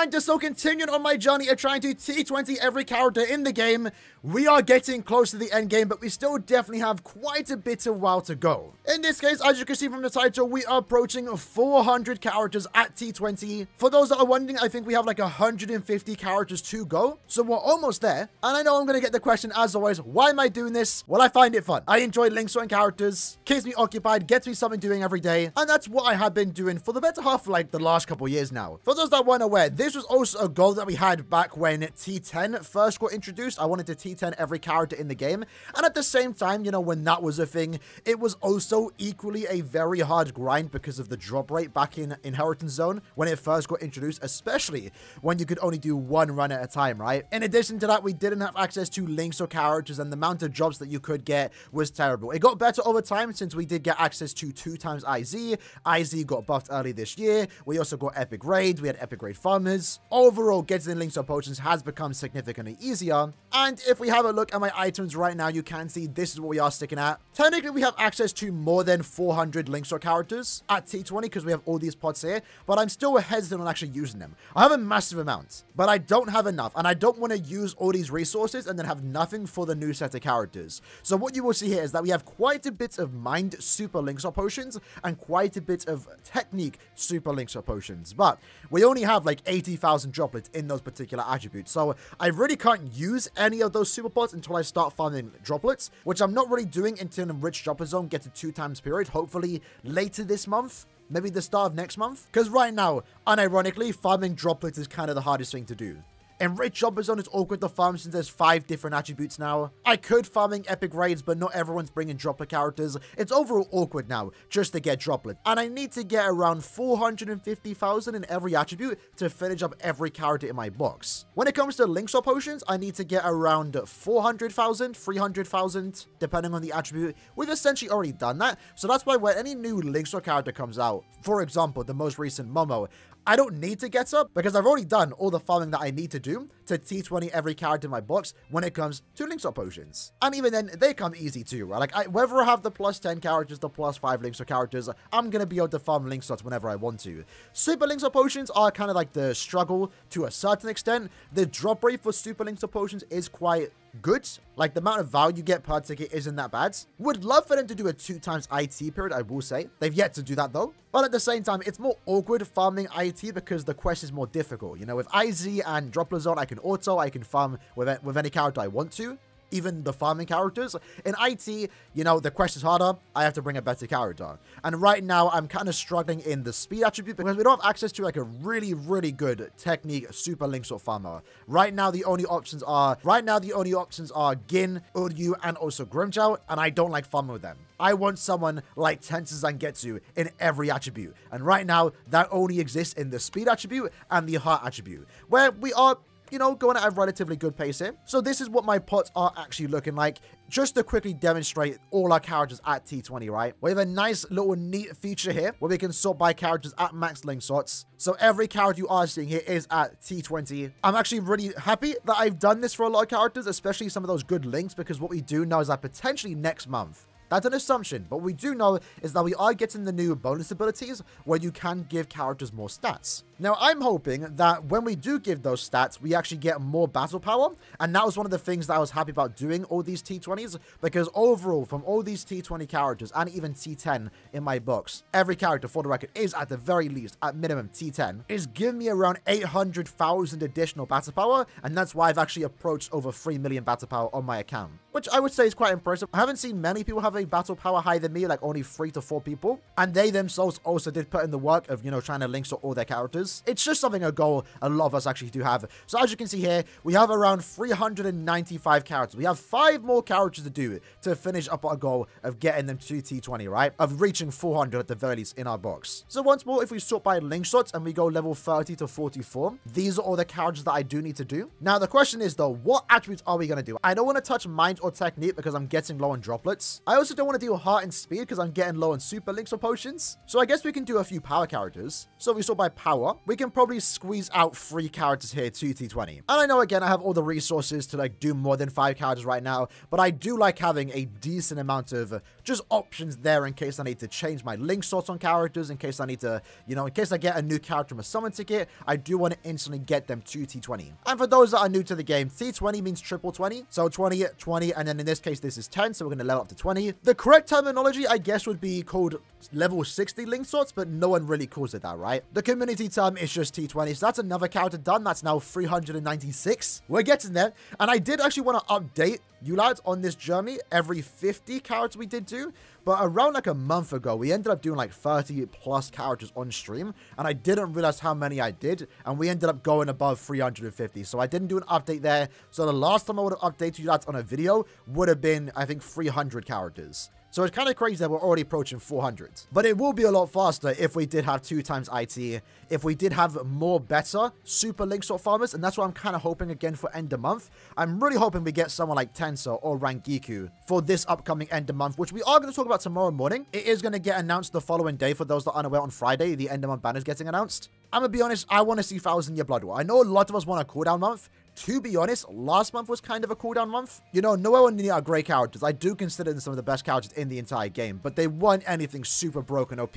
And just so continuing on my journey of trying to T20 every character in the game, we are getting close to the end game, but we still definitely have quite a bit of while to go. In this case, as you can see from the title, we are approaching 400 characters at T20. For those that are wondering, I think we have like 150 characters to go, so we're almost there. And I know I'm going to get the question, as always, why am I doing this? Well, I find it fun. I enjoy link sorting characters, keeps me occupied, gets me something doing every day, and that's what I have been doing for the better half of like the last couple years now. For those that weren't aware, this was also a goal that we had back when T10 first got introduced. I wanted to T10 every character in the game, and at the same time, you know, when that was a thing, it was also equally a very hard grind because of the drop rate back in Inheritance Zone when it first got introduced, especially when you could only do one run at a time, right? In addition to that, we didn't have access to links or characters, and the amount of jobs that you could get was terrible. It got better over time since we did get access to 2 times IZ. IZ got buffed early this year. We also got epic raids. We had epic raid farmers. Overall, getting links or potions has become significantly easier. And if we have a look at my items right now, you can see this is what we are sticking at. Technically, we have access to more than 400 links or characters at T20 because we have all these pots here, but I'm still hesitant on actually using them. I have a massive amount, but I don't have enough, and I don't want to use all these resources and then have nothing for the new set of characters. So what you will see here is that we have quite a bit of mind super links or potions and quite a bit of technique super links or potions, but we only have like 80,000 droplets in those particular attributes, so I really can't use any of those super pots until I start farming droplets, which I'm not really doing until Enriched Droplet Zone gets a 2 times period, hopefully later this month, maybe the start of next month, because right now, unironically, farming droplets is kind of the hardest thing to do. Enriched Droplet Zone is awkward to farm since there's 5 different attributes now. I could farming epic raids, but not everyone's bringing droplet characters. It's overall awkward now just to get droplet. And I need to get around 450,000 in every attribute to finish up every character in my box. When it comes to links or potions, I need to get around 400,000, 300,000, depending on the attribute. We've essentially already done that. So that's why when any new links or character comes out, for example, the most recent Momo, I don't need to get up because I've already done all the farming that I need to do to T20 every character in my box when it comes to links or potions. And even then, they come easy too, right? Like, whether I have the plus 10 characters, the plus 5 links or characters, I'm going to be able to farm link slots whenever I want to. Super links or potions are kind of like the struggle to a certain extent. The drop rate for super links or potions is quite good. Like, the amount of value you get per ticket isn't that bad. Would love for them to do a 2 times IT period, I will say. They've yet to do that though. But at the same time, it's more awkward farming IT because the quest is more difficult. You know, with IZ and Droplet Zone, I can auto, I can farm with any character I want to. Even the farming characters. In IT, you know, the quest is harder. I have to bring a better character. And right now, I'm kind of struggling in the speed attribute because we don't have access to like a really, really good technique super links or farmer. Right now, the only options are Gin, Uryu, and also Grimmjow, and I don't like farming with them. I want someone like Tensei Zangetsu in every attribute. And right now, that only exists in the speed attribute and the heart attribute, where we are, you know, going at a relatively good pace here. So this is what my pots are actually looking like. Just to quickly demonstrate all our characters at T20, right? We have a nice little neat feature here where we can sort by characters at max link slots. So every character you are seeing here is at T20. I'm actually really happy that I've done this for a lot of characters, especially some of those good links, because what we do know is that potentially next month, that's an assumption, but what we do know is that we are getting the new bonus abilities where you can give characters more stats. Now, I'm hoping that when we do give those stats, we actually get more battle power, and that was one of the things that I was happy about doing all these T20s, because overall, from all these T20 characters, and even T10 in my box, every character, for the record, is at the very least, at minimum, T10, is giving me around 800,000 additional battle power, and that's why I've actually approached over 3 million battle power on my account, which I would say is quite impressive. I haven't seen many people have a battle power higher than me, like only 3 to 4 people, and they themselves also did put in the work of, you know, trying to link sort all their characters. It's just something, a goal a lot of us actually do have. So as you can see here, we have around 395 characters. We have 5 more characters to do to finish up our goal of getting them to T20, right? Of reaching 400 at the very least in our box. So once more, if we sort by link slots and we go level 30 to 44, these are all the characters that I do need to do. Now, the question is though, what attributes are we going to do? I don't want to touch mind or technique because I'm getting low on droplets. I also don't want to do heart and speed because I'm getting low on super links or potions. So I guess we can do a few power characters. So we saw by power, we can probably squeeze out 3 characters here to T20. And I know, again, I have all the resources to like do more than 5 characters right now, but I do like having a decent amount of just options there in case I need to change my link sorts on characters, in case I need to, you know, in case I get a new character from a summon ticket, I do want to instantly get them to T20. And for those that are new to the game, T20 means triple 20. So 20, 20, and then in this case, this is 10, so we're going to level up to 20. The correct terminology, I guess, would be called level 60 link sorts, but no one really calls it that, right? The community term is just T20, so that's another character done. That's now 396. We're getting there, and I did actually want to update you lads on this journey every 50 characters we did do, but around like a month ago, we ended up doing like 30 plus characters on stream, and I didn't realize how many I did, and we ended up going above 350, so I didn't do an update there. So the last time I would have updated you lads on a video would have been, I think, 300 characters. So it's kind of crazy that we're already approaching 400. But it will be a lot faster if we did have 2 times IT, if we did have more better super link sort farmers, and that's what I'm kind of hoping again for end of month. I'm really hoping we get someone like Tensor or Rangiku for this upcoming end of month, which we are going to talk about tomorrow morning. It is going to get announced the following day for those that are unaware. On Friday, the end of month banner is getting announced. I'm going to be honest, I want to see 1,000 Year Blood War. I know a lot of us want a cooldown month. To be honest, last month was kind of a cooldown month. You know, Noelle and Nia are great characters. I do consider them some of the best characters in the entire game, but they weren't anything super broken OP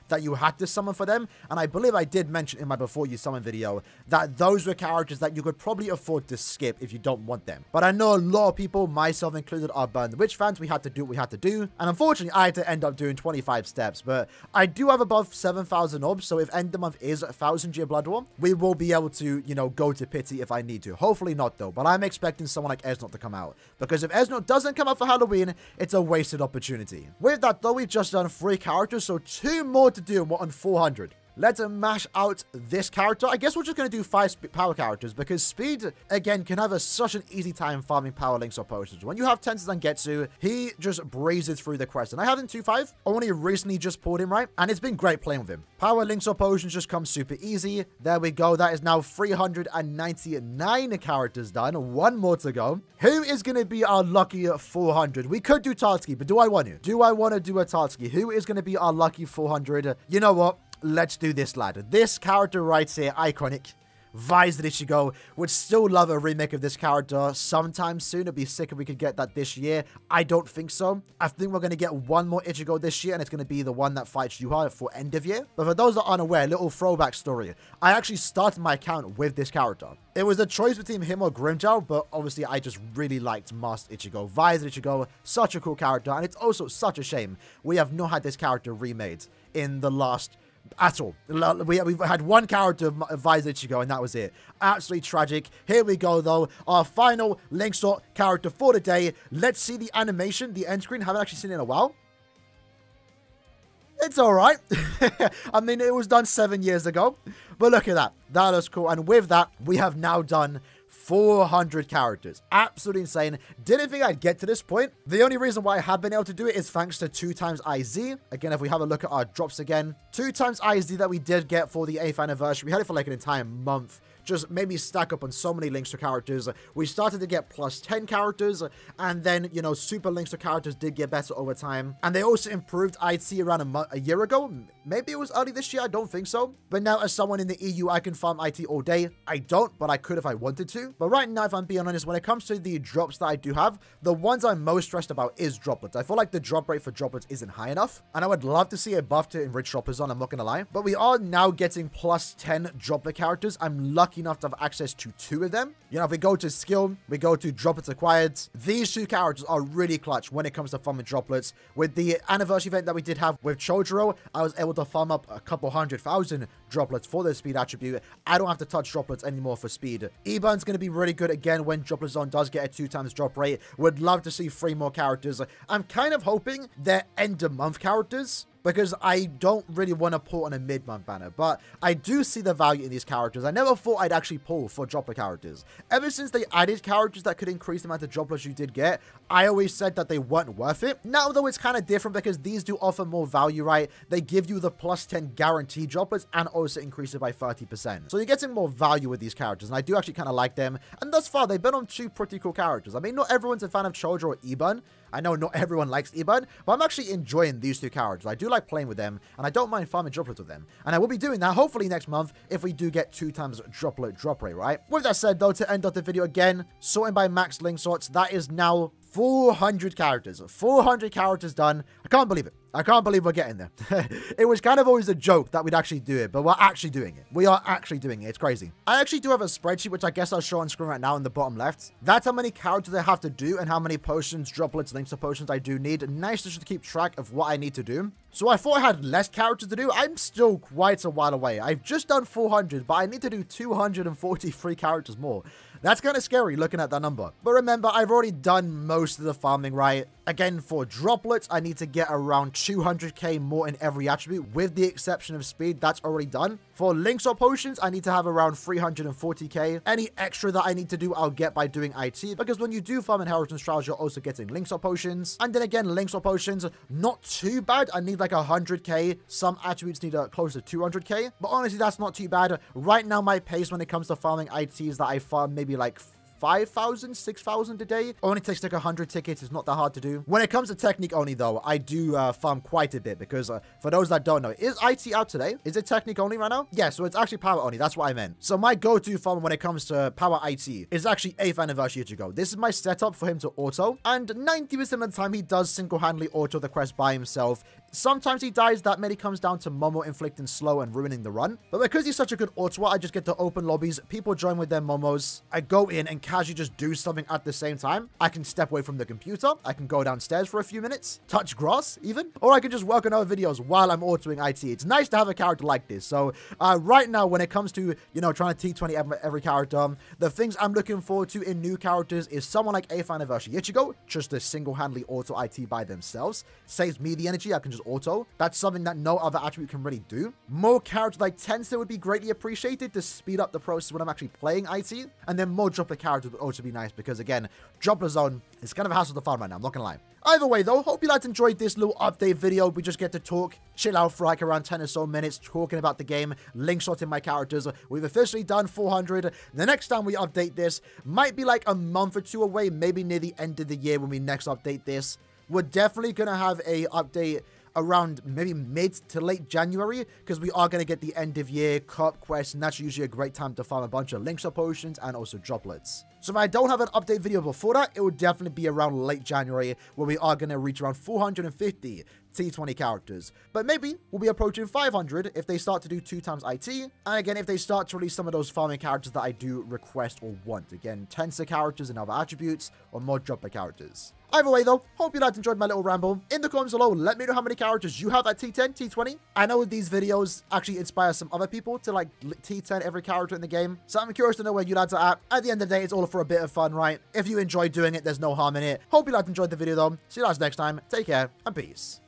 that you had to summon for them. And I believe I did mention in my Before You Summon video that those were characters that you could probably afford to skip if you don't want them. But I know a lot of people, myself included, are Burn the Witch fans. We had to do what we had to do. And unfortunately, I had to end up doing 25 steps. But I do have above 7,000 orbs, so if end of month is 1,000 Year Blood War, we will be able to, you know, go to Pity if I need to. Hopefully not, though. But I'm expecting someone like Esnot to come out, because if Esnot doesn't come out for Halloween, it's a wasted opportunity. With that, though, we've just done 3 characters, so 2 more to do, and we're on 400. Let's mash out this character. I guess we're just going to do 5 power characters, because Speed, again, can have such an easy time farming power links or potions. When you have Tensor Zangetsu, he just breezes through the quest. And I have him 2-5. Only recently just pulled him, right? And it's been great playing with him. Power links or potions just come super easy. There we go. That is now 399 characters done. 1 more to go. Who is going to be our lucky 400? We could do Tatsuki, but do I want to? Do I want to do a Tatsuki? Who is going to be our lucky 400? You know what? Let's do this, lad. This character right here, iconic. Vise Ichigo. Would still love a remake of this character sometime soon. It'd be sick if we could get that this year. I don't think so. I think we're going to get 1 more Ichigo this year, and it's going to be the one that fights Yuha for end of year. But for those that are unaware, little throwback story. I actually started my account with this character. It was a choice between him or Grimmjow, but obviously I just really liked Master Ichigo. Vise Ichigo, such a cool character, and it's also such a shame we have not had this character remade in the last at all. We've had 1 character of Vise Ichigo, and that was it. Absolutely tragic. Here we go, though. Our final link sort character for the day. Let's see the animation, the end screen. Haven't actually seen it in a while. It's all right. I mean, it was done 7 years ago, but look at that. That looks cool. And with that, we have now done 400 characters. Absolutely insane. Didn't think I'd get to this point. The only reason why I have been able to do it is thanks to 2 times IZ. Again, if we have a look at our drops again, 2 times IZ that we did get for the 8th anniversary. We had it for like an entire month. Just made me stack up on so many links to characters. We started to get plus 10 characters, and then, you know, super links to characters did get better over time. And they also improved IT around a year ago. Maybe it was early this year, I don't think so. But now, as someone in the EU, I can farm IT all day. I don't, but I could if I wanted to. But right now, if I'm being honest, when it comes to the drops that I do have, the ones I'm most stressed about is droplets. I feel like the drop rate for droplets isn't high enough, and I would love to see a buff to enrich droplets on, I'm not gonna lie. But we are now getting plus 10 droplet characters. I'm lucky enough to have access to 2 of them. You know, if we go to skill, we go to droplets acquired. These 2 characters are really clutch when it comes to farming droplets. With the anniversary event that we did have with Chojuro, I was able to farm up a couple 100,000 droplets for the speed attribute. I don't have to touch droplets anymore for speed. Eburn's going to be really good again when Droplet Zone does get a 2 times drop rate. Would love to see 3 more characters. I'm kind of hoping they're end of month characters, because I don't really want to pull on a mid-month banner, but I do see the value in these characters. I never thought I'd actually pull for droplet characters. Ever since they added characters that could increase the amount of droplets you did get, I always said that they weren't worth it. Now, though, it's kind of different because these do offer more value, right? They give you the plus 10 guaranteed droplets and also increase it by 30%. So you're getting more value with these characters, and I do actually kind of like them. And thus far, they've been on two pretty cool characters. I mean, not everyone's a fan of Choja or Eban. I know not everyone likes Eban, but I'm actually enjoying these two characters. I do like playing with them, and I don't mind farming droplets with them. And I will be doing that hopefully next month if we do get 2 times droplet drop rate, right? With that said, though, to end off the video again, sorting by max link sorts, that is now 400 characters. 400 characters done. I can't believe it. I can't believe we're getting there. It was kind of always a joke that we'd actually do it, but we're actually doing it. We are actually doing it. It's crazy. I actually do have a spreadsheet, which I guess I'll show on screen right now in the bottom left. That's how many characters I have to do and how many potions, droplets, links to potions I do need. Nice to just keep track of what I need to do. So I thought I had less characters to do. I'm still quite a while away. I've just done 400, but I need to do 243 characters more. That's kind of scary looking at that number. But remember, I've already done most of the farming, right? Again, for droplets, I need to get around 200k more in every attribute, with the exception of speed. That's already done. For links or potions, I need to have around 340k. Any extra that I need to do, I'll get by doing IT, because when you do farm inheritance trials, you're also getting links or potions. And then again, links or potions, not too bad. I need like 100k. Some attributes need close to 200k, but honestly, that's not too bad. Right now, my pace when it comes to farming IT is that I farm maybe like 5,000, 6,000 a day. Only takes like 100 tickets. It's not that hard to do. When it comes to technique only, though, I do farm quite a bit because for those that don't know, is IT out today? Is it technique only right now? Yeah, so it's actually power only. That's what I meant. So my go-to farm when it comes to power IT is actually 8th anniversary Ichigo. This is my setup for him to auto, and 90% of the time he does single-handedly auto the quest by himself. Sometimes he dies. That many comes down to Momo inflicting slow and ruining the run. But because he's such a good autoer, I just get to open lobbies. People join with their Momos. I go in and casually just do something at the same time. I can step away from the computer. I can go downstairs for a few minutes, touch grass even, or I can just work on other videos while I'm autoing IT. It's nice to have a character like this. So right now, when it comes to, you know, trying to T20 every character, the things I'm looking forward to in new characters is someone like 8th anniversary Ichigo, just to single-handedly auto IT by themselves. Saves me the energy. I can just auto. That's something that no other attribute can really do. More characters like Tensei would be greatly appreciated to speed up the process when I'm actually playing IT. And then more droplet characters would also be nice because, again, droplet zone is kind of a hassle to farm right now. I'm not gonna lie. Either way, though, hope you guys enjoyed this little update video. We just get to talk, chill out for like around 10 or so minutes, talking about the game, link sorting my characters. We've officially done 400. The next time we update this might be like a month or two away, maybe near the end of the year when we next update this. We're definitely gonna have a update around maybe mid to late January, because we are going to get the end of year cup quest, and that's usually a great time to farm a bunch of links or potions and also droplets. So if I don't have an update video before that, it will definitely be around late January, where we are going to reach around 450 T20 characters. But maybe we'll be approaching 500 if they start to do 2 times IT. And again, if they start to release some of those farming characters that I do request or want. Again, Tensei characters and other attributes, or more droplet characters. Either way, though, hope you guys enjoyed my little ramble. In the comments below, let me know how many characters you have at T10, T20. I know these videos actually inspire some other people to like T10 every character in the game. So I'm curious to know where you lads are at. At the end of the day, it's all for a bit of fun, right? If you enjoy doing it, there's no harm in it. Hope you guys enjoyed the video, though. See you guys next time. Take care, and peace.